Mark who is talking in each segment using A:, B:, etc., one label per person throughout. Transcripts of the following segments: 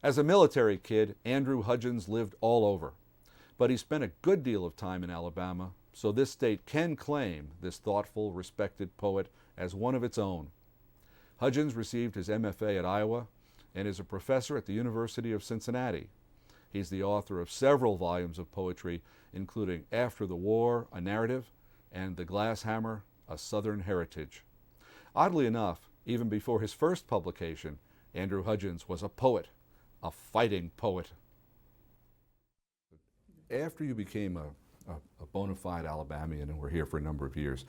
A: As a military kid, Andrew Hudgins lived all over, but he spent a good deal of time in Alabama, so this state can claim this thoughtful, respected poet as one of its own. Hudgins received his MFA at Iowa and is a professor at the University of Cincinnati. He's the author of several volumes of poetry, including After the War, a Narrative, and The Glass Hammer, a Southern Heritage. Oddly enough, even before his first publication, Andrew Hudgins was a poet, a fighting poet. After you became a bona fide Alabamian and were here for a number of years,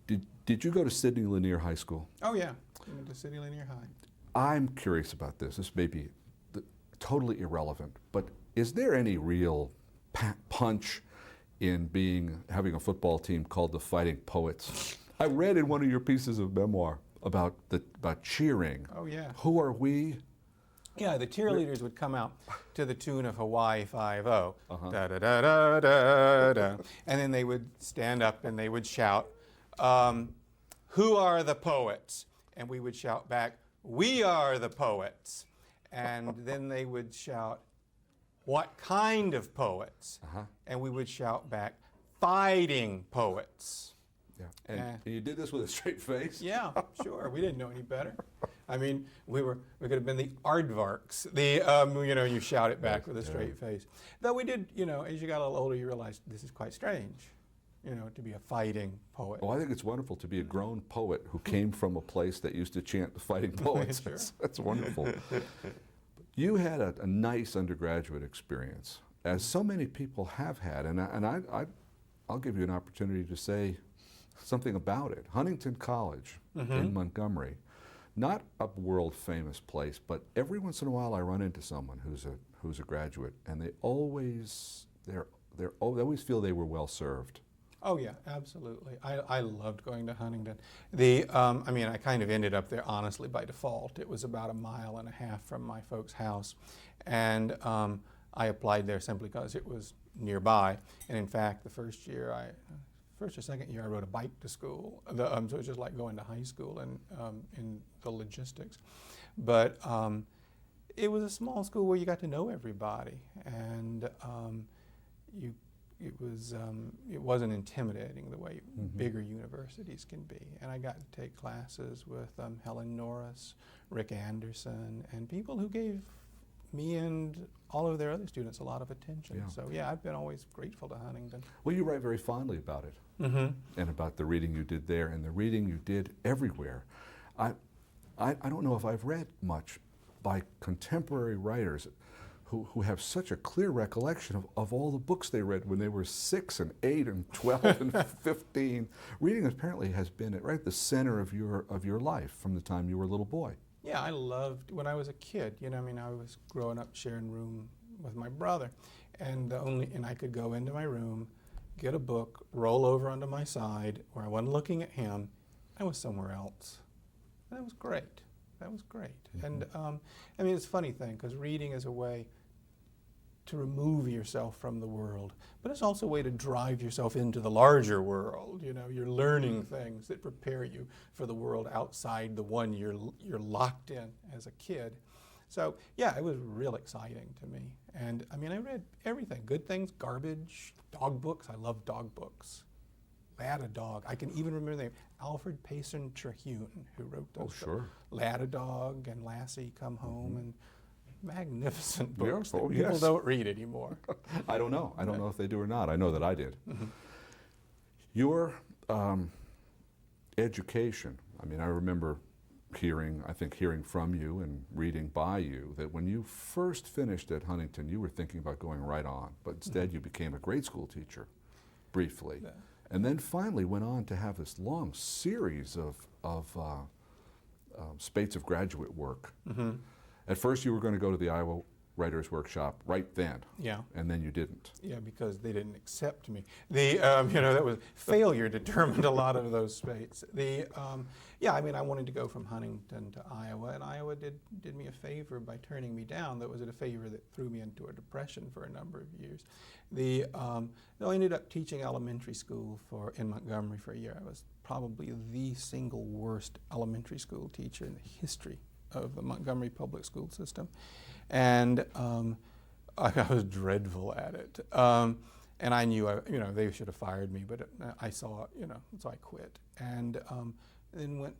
A: did you go to Sidney Lanier High School?
B: Oh yeah, I went to Sidney Lanier High.
A: I'm curious about this. This may be totally irrelevant, but is there any real punch in having a football team called the Fighting Poets? I read in one of your pieces of memoir about cheering.
B: Oh yeah.
A: Who are we?
B: Yeah, the cheerleaders would come out to the tune of Hawaii Five-O, da da da da da da, and then they would stand up and they would shout, "Who are the poets?" And we would shout back, "We are the poets." And then they would shout, "What kind of poets?" And we would shout back, "Fighting poets."
A: Yeah. And you did this with a straight face?
B: Yeah, sure. We didn't know any better. I mean, we could have been the aardvarks. You shout it back with a straight face. Though we did, as you got a little older, you realized this is quite strange, to be a fighting poet.
A: Oh, I think it's wonderful to be a grown poet who came from a place that used to chant the Fighting Poets.
B: Sure.
A: That's wonderful. You had a nice undergraduate experience, as so many people have had, and I'll give you an opportunity to say something about it. Huntington College in Montgomery, not a world famous place, but every once in a while I run into someone who's a graduate, and they always feel they were well served.
B: Oh yeah, absolutely. I loved going to Huntington. I kind of ended up there honestly by default. It was about 1.5 miles from my folks' house, and I applied there simply because it was nearby. And in fact, the first or second year, I rode a bike to school. So it was just like going to high school and in the logistics. But it was a small school where you got to know everybody, and it wasn't intimidating the way bigger universities can be. And I got to take classes with Helen Norris, Rick Anderson, and people who gave me and all of their other students a lot of attention.
A: Yeah.
B: So yeah, I've been always grateful to Huntington.
A: Well, you write very fondly about it, and about the reading you did there and the reading you did everywhere. I don't know if I've read much by contemporary writers who have such a clear recollection of all the books they read when they were 6 and 8 and 12 and 15. Reading apparently has been at the center of your life from the time you were a little boy.
B: Yeah, I loved when I was a kid. I was growing up sharing room with my brother, and I could go into my room, get a book, roll over onto my side where I wasn't looking at him. I was somewhere else. And that was great. That was great. And it's a funny thing because reading is a way to remove yourself from the world, but it's also a way to drive yourself into the larger world. You're learning things that prepare you for the world outside the one you're locked in as a kid. So yeah, it was real exciting to me. And I read everything, good things, garbage, dog books. I love dog books. Lad a Dog. I can even remember the name, Alfred Payson Terhune, who wrote those.
A: Oh, sure.
B: Lad a Dog and Lassie Come Home, and magnificent books
A: Yeah,
B: that people don't read anymore.
A: I don't know. I don't know if they do or not. I know that I did. Your education, I remember hearing from you and reading by you that when you first finished at Huntington, you were thinking about going right on, but instead you became a grade school teacher briefly. Yeah. And then finally went on to have this long series of spates of graduate work. At first you were going to go to the Iowa Writers Workshop right then. Yeah. And then you didn't.
B: Yeah, because they didn't accept me. That was failure determined a lot of those spates. I wanted to go from Huntington to Iowa, and Iowa did me a favor by turning me down. That was a favor that threw me into a depression for a number of years. I ended up teaching elementary school in Montgomery for a year. I was probably the single worst elementary school teacher in the history of the Montgomery public school system. And I was dreadful at it. And I knew, they should have fired me, but I saw it, so I quit. And then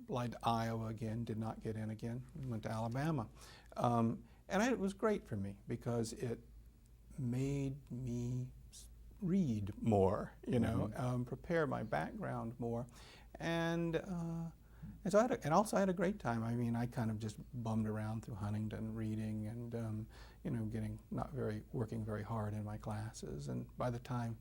B: applied to Iowa again, did not get in again, went to Alabama. And it was great for me because it made me read more, prepare my background more. And so I had a great time. I mean, I kind of just bummed around through Huntington reading and, working very hard in my classes. And by the time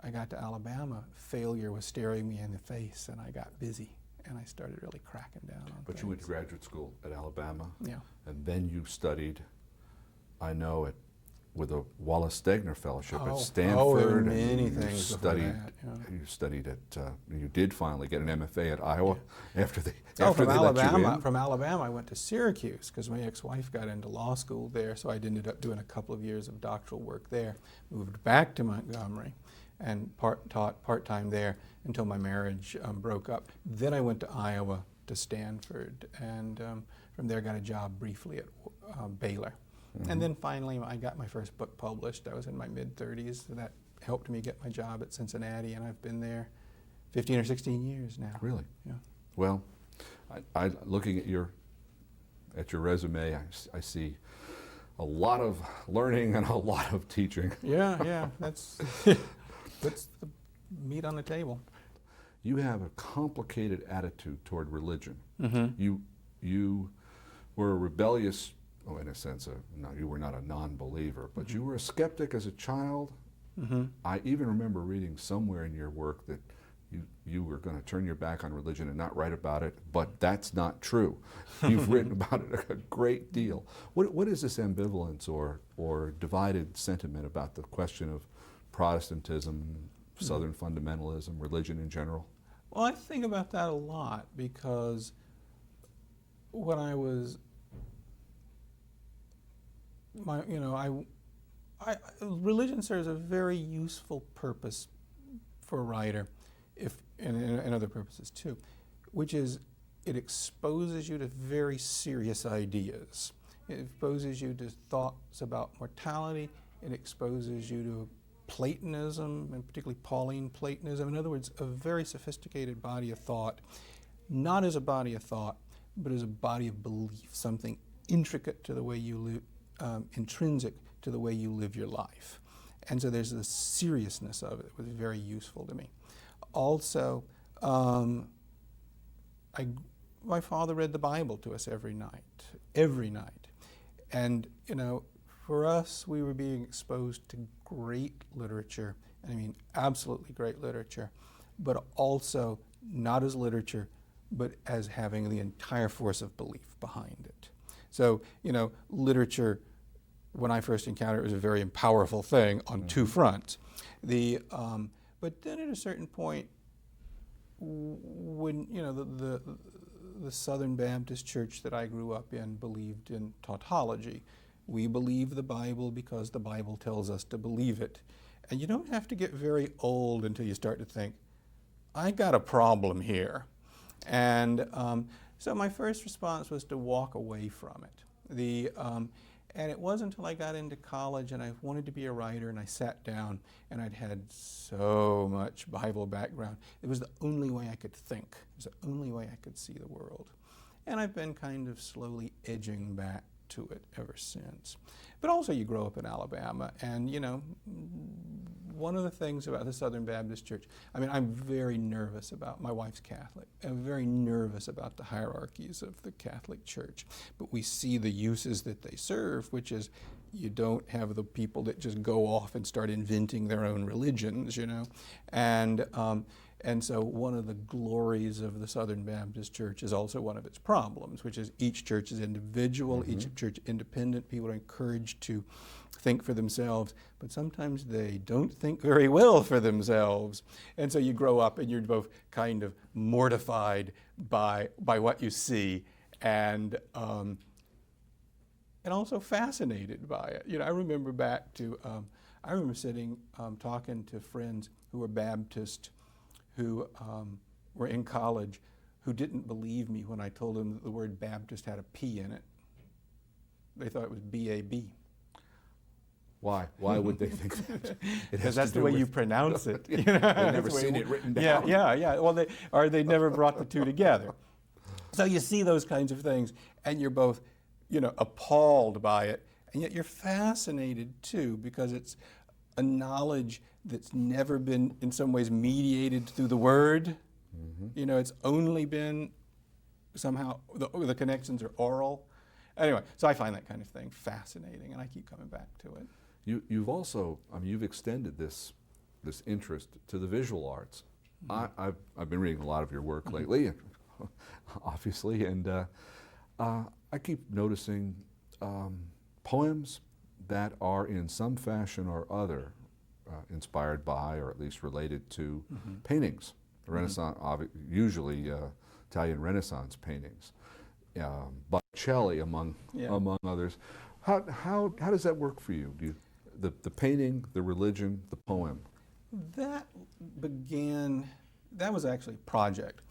B: I got to Alabama, failure was staring me in the face, and I got busy, and I started really cracking down on
A: But
B: things.
A: you went to graduate school at Alabama.
B: Yeah.
A: And then you studied, I know, with a Wallace Stegner Fellowship at Stanford.
B: There were many things before that.
A: You studied you did finally get an MFA at Iowa after they
B: from
A: let you in.
B: From Alabama, I went to Syracuse because my ex-wife got into law school there, so I ended up doing a couple of years of doctoral work there. Moved back to Montgomery and taught part-time there until my marriage broke up. Then I went to Iowa to Stanford, and from there got a job briefly at Baylor. Mm-hmm. And then finally I got my first book published. I was in my mid-30s, so that helped me get my job at Cincinnati, and I've been there 15 or 16 years now.
A: Really?
B: Yeah.
A: Well, I looking at your resume, I see a lot of learning and a lot of teaching.
B: Yeah, that's the meat on the table.
A: You have a complicated attitude toward religion.
B: Mm-hmm.
A: You were a rebellious, in a sense, you were not a non-believer, but you were a skeptic as a child.
B: Mm-hmm.
A: I even remember reading somewhere in your work that you were going to turn your back on religion and not write about it, but that's not true. You've written about it a great deal. What is this ambivalence or divided sentiment about the question of Protestantism, Southern fundamentalism, religion in general?
B: Well, I think about that a lot because when I was, religion serves a very useful purpose for a writer, and other purposes too, which is it exposes you to very serious ideas. It exposes you to thoughts about mortality. It exposes you to Platonism, and particularly Pauline Platonism. In other words, a very sophisticated body of thought, not as a body of thought, but as a body of belief, something intricate to the way you live, intrinsic to the way you live your life. And so there's the seriousness of it that was very useful to me. Also, my father read the Bible to us every night. And, for us, we were being exposed to great literature, and I mean absolutely great literature, but also not as literature, but as having the entire force of belief behind it. So, literature, when I first encountered it, was a very powerful thing on two fronts. But then at a certain point, when the Southern Baptist Church that I grew up in believed in tautology. We believe the Bible because the Bible tells us to believe it. And you don't have to get very old until you start to think, I got a problem here. And so my first response was to walk away from it. And it wasn't until I got into college and I wanted to be a writer and I sat down and I'd had so much Bible background. It was the only way I could think. It was the only way I could see the world. And I've been kind of slowly edging back to it ever since. But also you grow up in Alabama and, one of the things about the Southern Baptist Church, I'm very nervous about, my wife's Catholic, I'm very nervous about the hierarchies of the Catholic Church. But we see the uses that they serve, which is you don't have the people that just go off and start inventing their own religions, And so one of the glories of the Southern Baptist Church is also one of its problems, which is each church is individual, each church independent. People are encouraged to think for themselves, but sometimes they don't think very well for themselves. And so you grow up and you're both kind of mortified by what you see and also fascinated by it. I remember back to, I remember sitting talking to friends who were Baptist who were in college who didn't believe me when I told them that the word Baptist had a P in it. They thought it was B-A-B.
A: Why? Why would they think that?
B: Because that's the way you pronounce it.
A: They've never seen it written down.
B: Yeah. Well, they never brought the two together. So you see those kinds of things, and you're both, appalled by it, and yet you're fascinated too, because it's a knowledge that's never been, in some ways, mediated through the word. Mm-hmm. It's only been somehow, the connections are oral. Anyway, so I find that kind of thing fascinating, and I keep coming back to it.
A: You've also, you've extended this interest to the visual arts. Mm-hmm. I've been reading a lot of your work lately, obviously, and I keep noticing poems that are in some fashion or other inspired by, or at least related to, paintings. Renaissance, usually Italian Renaissance paintings, Botticelli among others. How does that work for you? The painting, the religion, the poem?
B: That was actually a project.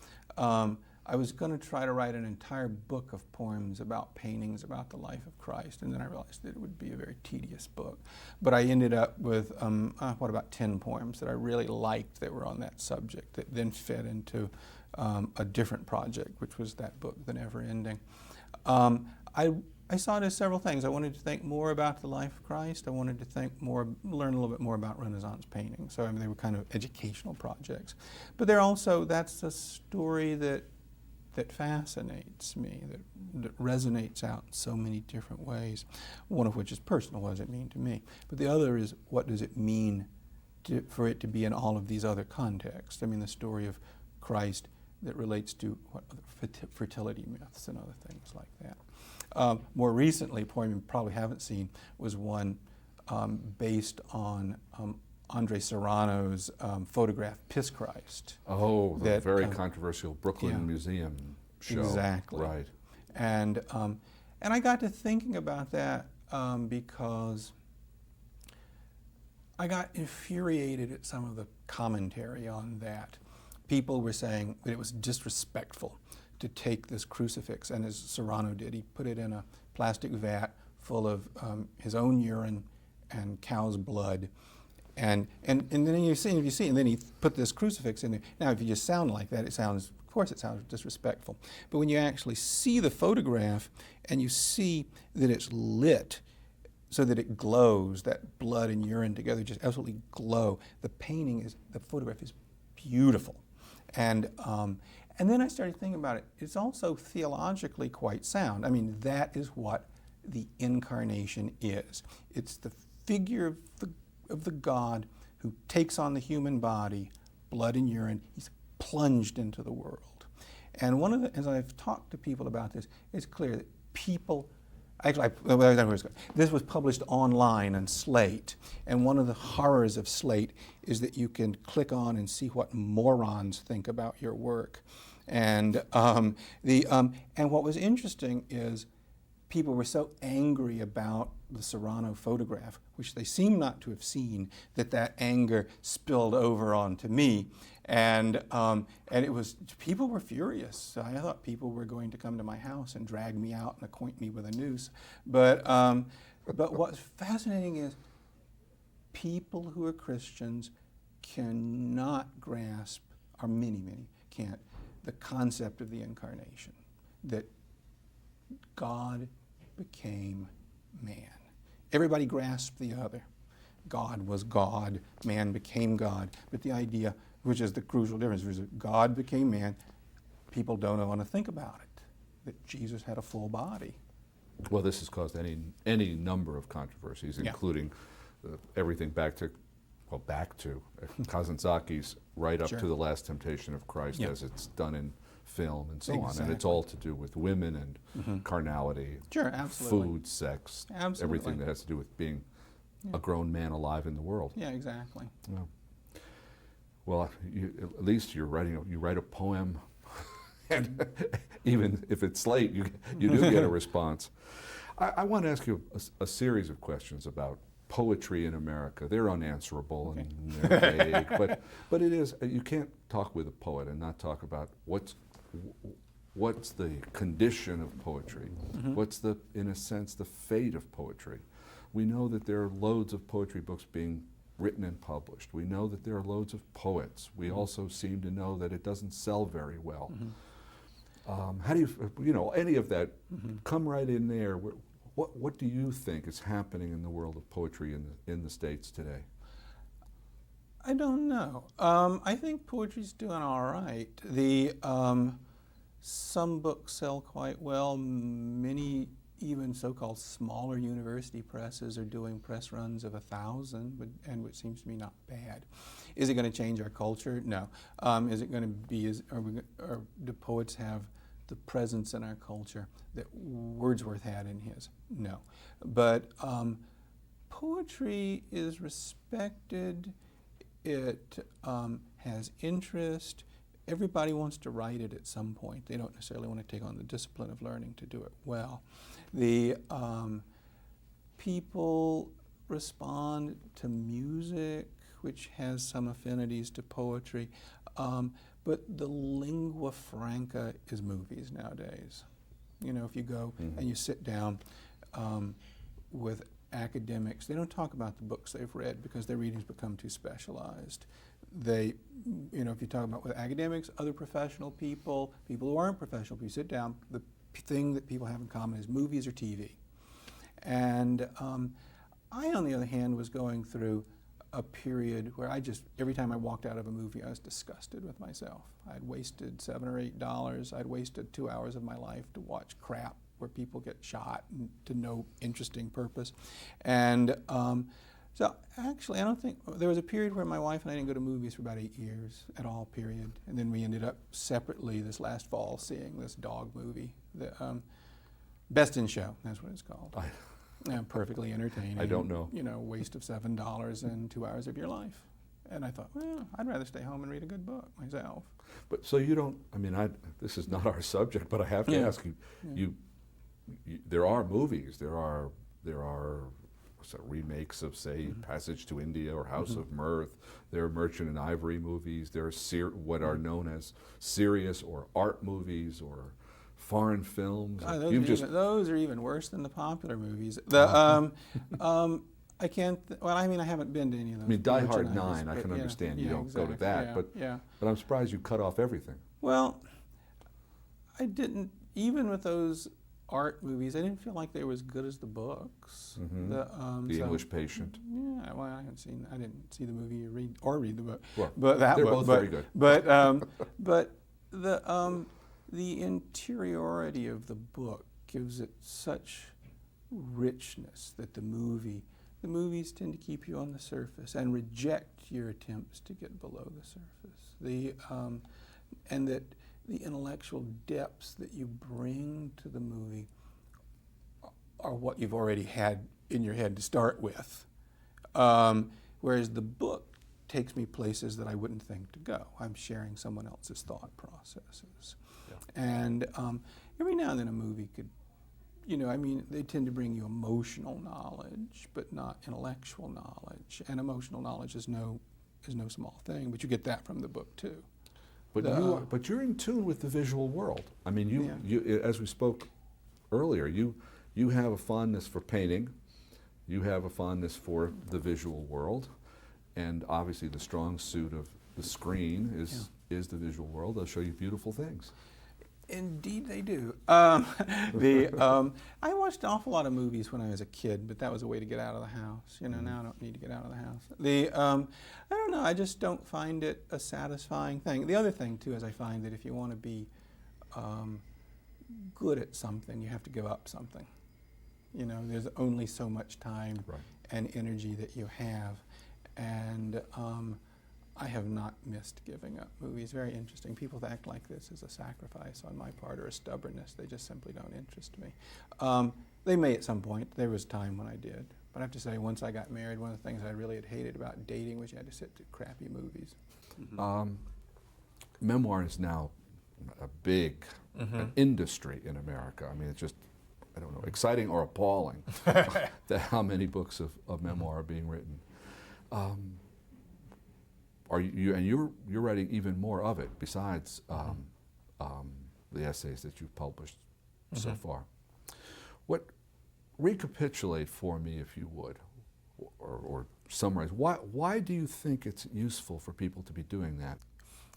B: I was going to try to write an entire book of poems about paintings about the life of Christ, and then I realized that it would be a very tedious book. But I ended up with, about 10 poems that I really liked that were on that subject, that then fed into a different project, which was that book, The Never Ending. I saw it as several things. I wanted to think more about the life of Christ. I wanted to learn a little bit more about Renaissance painting. So they were kind of educational projects. But that's a story that fascinates me, that resonates out in so many different ways, one of which is personal. What does it mean to me? But the other is, what does it mean for it to be in all of these other contexts? The story of Christ that relates to fertility myths and other things like that. More recently, a poem you probably haven't seen was one based on Andre Serrano's photograph, Piss Christ.
A: Oh, the very controversial Brooklyn Museum show.
B: Exactly.
A: Right.
B: And I got to thinking about that because I got infuriated at some of the commentary on that. People were saying that it was disrespectful to take this crucifix, and as Serrano did, he put it in a plastic vat full of his own urine and cow's blood, and then and then he put this crucifix in there. Now, if you just sound like that, of course it sounds disrespectful. But when you actually see the photograph and you see that it's lit so that it glows, that blood and urine together just absolutely glow. The photograph is beautiful. And then I started thinking about it. It's also theologically quite sound. That is what the incarnation is. It's the figure of the God who takes on the human body, blood and urine. He's plunged into the world. And as I've talked to people about this, it's clear that people, this was published online on Slate, and one of the horrors of Slate is that you can click on and see what morons think about your work. And what was interesting is people were so angry about the Serrano photograph, which they seem not to have seen, that anger spilled over onto me. And people were furious. I thought people were going to come to my house and drag me out and acquaint me with a noose. But what's fascinating is people who are Christians cannot grasp, or many can't, the concept of the incarnation, that God became man. Everybody grasped the other. God was God, man became God. But the idea, which is the crucial difference, is that God became man. People don't want to think about it, that Jesus had a full body.
A: Well, this has caused any number of controversies, including everything back to Kazantzaki's right up to the Last Temptation of Christ, as it's done in film and so on. And it's all to do with women and carnality, food, sex, everything that has to do with being a grown man alive in the world.
B: Yeah, exactly.
A: Yeah. Well, at least you write a poem, and even if it's late, you do get a response. I want to ask you a series of questions about poetry in America. They're unanswerable and they're vague, but it is, you can't talk with a poet and not talk about what's the condition of poetry? What's the, in a sense, the fate of poetry? We know that there are loads of poetry books being written and published. We know that there are loads of poets. We also seem to know that it doesn't sell very well. How do you know, any of that, come right in there. What do you think is happening in the world of poetry in the States today?
B: I don't know. I think poetry's doing all right. Some books sell quite well. Many, even so-called smaller university presses, are doing press runs of 1,000, and which seems to me not bad. Is it going to change our culture? No. Is it going to be? Do poets have the presence in our culture that Wordsworth had in his? No. But poetry is respected. It has interest. Everybody wants to write it at some point. They don't necessarily want to take on the discipline of learning to do it well. The people respond to music, which has some affinities to poetry, but the lingua franca is movies nowadays. You know, if you go and you sit down with academics, they don't talk about the books they've read because their readings become too specialized. They, you know, if you talk about with academics, other professional people, people who aren't professional, if you sit down, the thing that people have in common is movies or TV. And I, on the other hand, was going through a period where every time I walked out of a movie, I was disgusted with myself. I'd wasted $7 or $8. I'd wasted 2 hours of my life to watch crap where people get shot and to no interesting purpose. And so actually, I don't think, there was a period where my wife and I didn't go to movies for about 8 years at all, period. And then we ended up separately this last fall seeing this dog movie, the Best in Show, that's what it's called. Perfectly entertaining.
A: I don't know.
B: You know, waste of $7 and 2 hours of your life. And I thought, well, I'd rather stay home and read a good book myself.
A: But so you don't, I mean, this is not our subject, but I have to ask you, there are movies, there are remakes of, say, Passage to India or House of Mirth. There are Merchant and Ivory movies. There are what are known as serious or art movies or foreign films.
B: Those are even worse than the popular movies. I can't. Well, I mean, I haven't been to any of those.
A: I mean, Die Hard 9. I can understand you don't go to that, but I'm surprised you cut off everything.
B: Well, I didn't. Even with those art movies, I didn't feel like they were as good as the books.
A: The English Patient.
B: Yeah, well, I didn't see the movie or read the book.
A: Well,
B: but
A: they're both very good.
B: But the interiority of the book gives it such richness that the movies tend to keep you on the surface and reject your attempts to get below the surface. And that the intellectual depths that you bring to the movie are what you've already had in your head to start with. Whereas the book takes me places that I wouldn't think to go. I'm sharing someone else's thought processes. Yeah. And every now and then a movie could, you know, I mean, they tend to bring you emotional knowledge, but not intellectual knowledge. And emotional knowledge is no small thing, but you get that from the book too.
A: But you're in tune with the visual world. I mean, you as we spoke earlier, you have a fondness for painting, you have a fondness for the visual world, and obviously the strong suit of the screen is the visual world. They'll show you beautiful things.
B: Indeed they do. I watched an awful lot of movies when I was a kid, but that was a way to get out of the house. You know, now I don't need to get out of the house. I don't know, I just don't find it a satisfying thing. The other thing, too, is I find that if you want to be good at something, you have to give up something. You know, there's only so much time and energy that you have. And I have not missed giving up movies. Very interesting. People act like this is a sacrifice on my part or a stubbornness. They just simply don't interest me. They may at some point. There was a time when I did. But I have to say, once I got married, one of the things I really had hated about dating was you had to sit through crappy movies.
A: Memoir is now a big industry in America. I mean, it's just, I don't know, exciting or appalling how many books of memoir are being written. Are you're writing even more of it besides the essays that you've published so far. Recapitulate for me, if you would, or summarize. Why do you think it's useful for people to be doing that?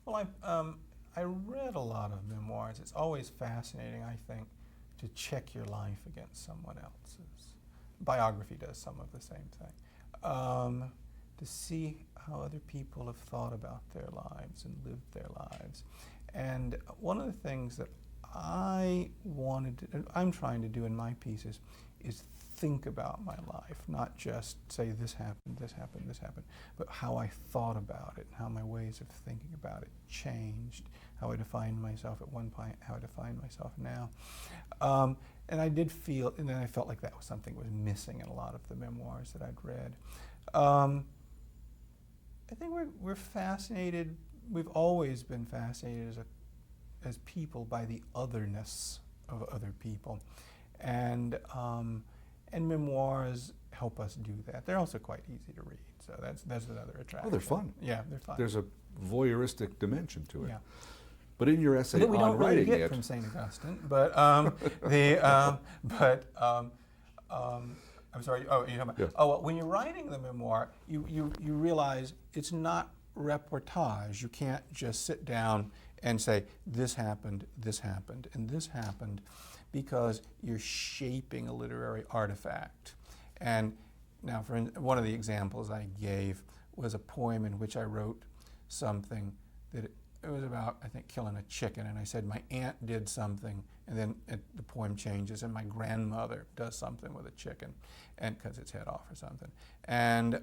B: Well, I read a lot of memoirs. It's always fascinating, I think, to check your life against someone else's. Biography does some of the same thing. To see how other people have thought about their lives and lived their lives. And one of the things that I'm trying to do in my pieces is think about my life, not just say this happened, this happened, this happened, but how I thought about it, how my ways of thinking about it changed, how I defined myself at one point, how I define myself now. And I did feel, and then I felt like that was something that was missing in a lot of the memoirs that I'd read. I think we're fascinated, we've always been fascinated as people by the otherness of other people. And memoirs help us do that. They're also quite easy to read, so that's another attraction.
A: Oh, they're fun.
B: Yeah, they're fun.
A: There's a voyeuristic dimension to it.
B: Yeah.
A: But in your essay
B: that we
A: on
B: don't really
A: writing
B: get
A: it,
B: from St. Augustine, but I'm sorry. Oh, you're talking about.
A: Yeah.
B: Oh, well, when you're writing the memoir, you realize it's not reportage. You can't just sit down and say this happened, and this happened, because you're shaping a literary artifact. And now, one of the examples I gave was a poem in which I wrote something that it was about, I think, killing a chicken, and I said my aunt did something, and then the poem changes, and my grandmother does something with a chicken, and cuts its head off or something. And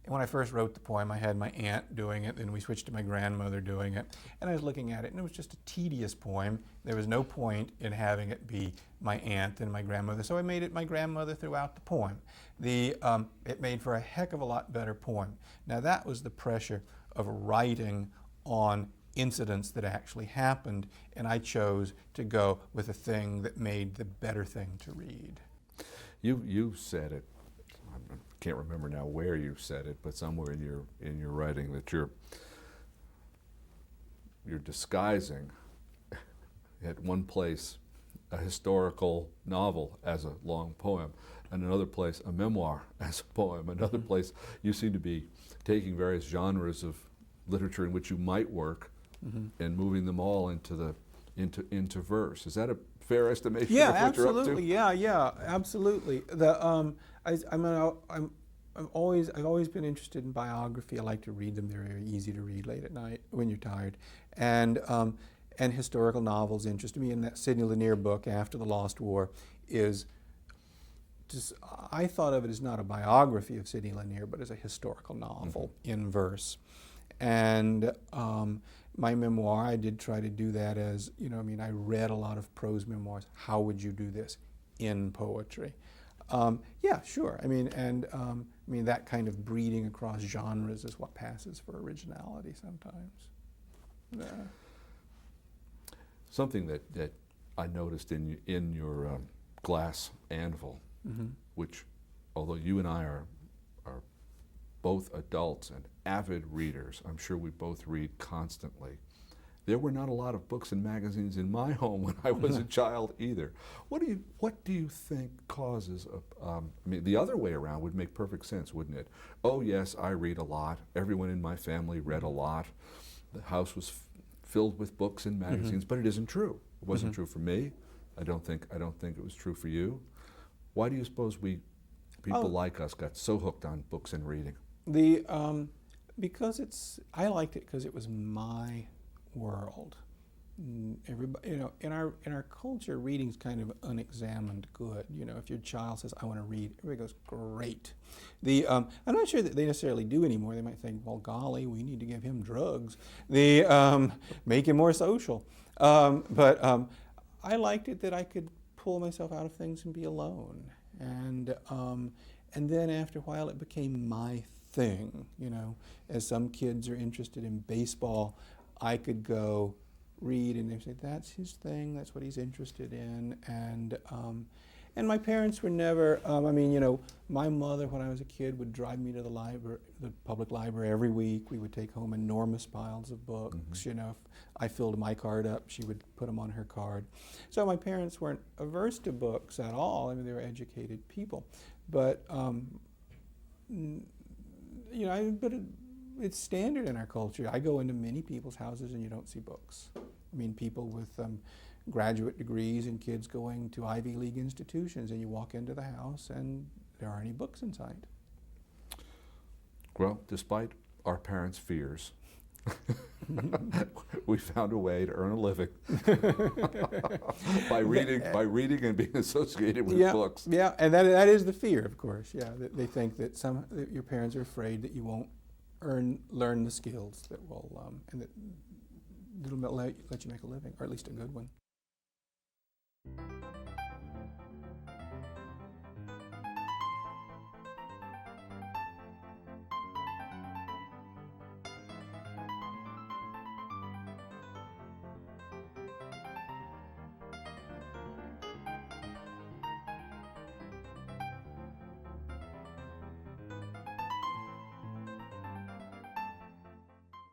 B: when I first wrote the poem, I had my aunt doing it, then we switched to my grandmother doing it, and I was looking at it, and it was just a tedious poem. There was no point in having it be my aunt and my grandmother, so I made it my grandmother throughout the poem. It made for a heck of a lot better poem. Now that was the pressure of writing on incidents that actually happened, and I chose to go with a thing that made the better thing to read.
A: you said it. I can't remember now where you said it, but somewhere in your writing that you're disguising at one place a historical novel as a long poem, and another place a memoir as a poem. Another place you seem to be taking various genres of literature in which you might work and moving them all into verse. Is that a fair estimation of what
B: absolutely.
A: you're up to?
B: Yeah, absolutely. I've always been interested in biography. I like to read them. They're very easy to read late at night when you're tired. And historical novels interest me. And that Sidney Lanier book, After the Lost War, is just, I thought of it as not a biography of Sidney Lanier, but as a historical novel in verse. And my memoir, I did try to do that as, I read a lot of prose memoirs. How would you do this in poetry? Yeah, sure. That kind of breeding across genres is what passes for originality sometimes. Yeah.
A: Something that I noticed in your glass anvil, which, although you and I are both adults and avid readers, I'm sure we both read constantly. There were not a lot of books and magazines in my home when I was a child either. What do you think causes the other way around would make perfect sense, wouldn't it? Oh yes, I read a lot. Everyone in my family read a lot. The house was filled with books and magazines, but it isn't true. It wasn't true for me. I don't think it was true for you. Why do you suppose people like us got so hooked on books and reading?
B: Because I liked it because it was my world. Everybody, in our culture, reading's kind of unexamined good. If your child says, "I want to read," everybody goes, "Great." I'm not sure that they necessarily do anymore. They might think, "Well, golly, we need to give him drugs." Make him more social. But I liked it that I could pull myself out of things and be alone. And then after a while, it became my thing. As some kids are interested in baseball, I could go read and they say, that's his thing, that's what he's interested in. And And my parents were never, I mean, you know, my mother, when I was a kid, would drive me to the library, the public library every week. We would take home enormous piles of books. You know, if I filled my card up, she would put them on her card. So my parents weren't averse to books at all. I mean, they were educated people. But, you know, it's standard in our culture. I go into many people's houses and you don't see books. I mean, people with graduate degrees and kids going to Ivy League institutions, and you walk into the house and there aren't any books inside.
A: Well, despite our parents' fears, we found a way to earn a living by reading and being associated with books.
B: Yeah, and that is the fear, of course. Yeah, they think that that your parents are afraid that you won't learn the skills that will and that'll let you make a living, or at least a good one.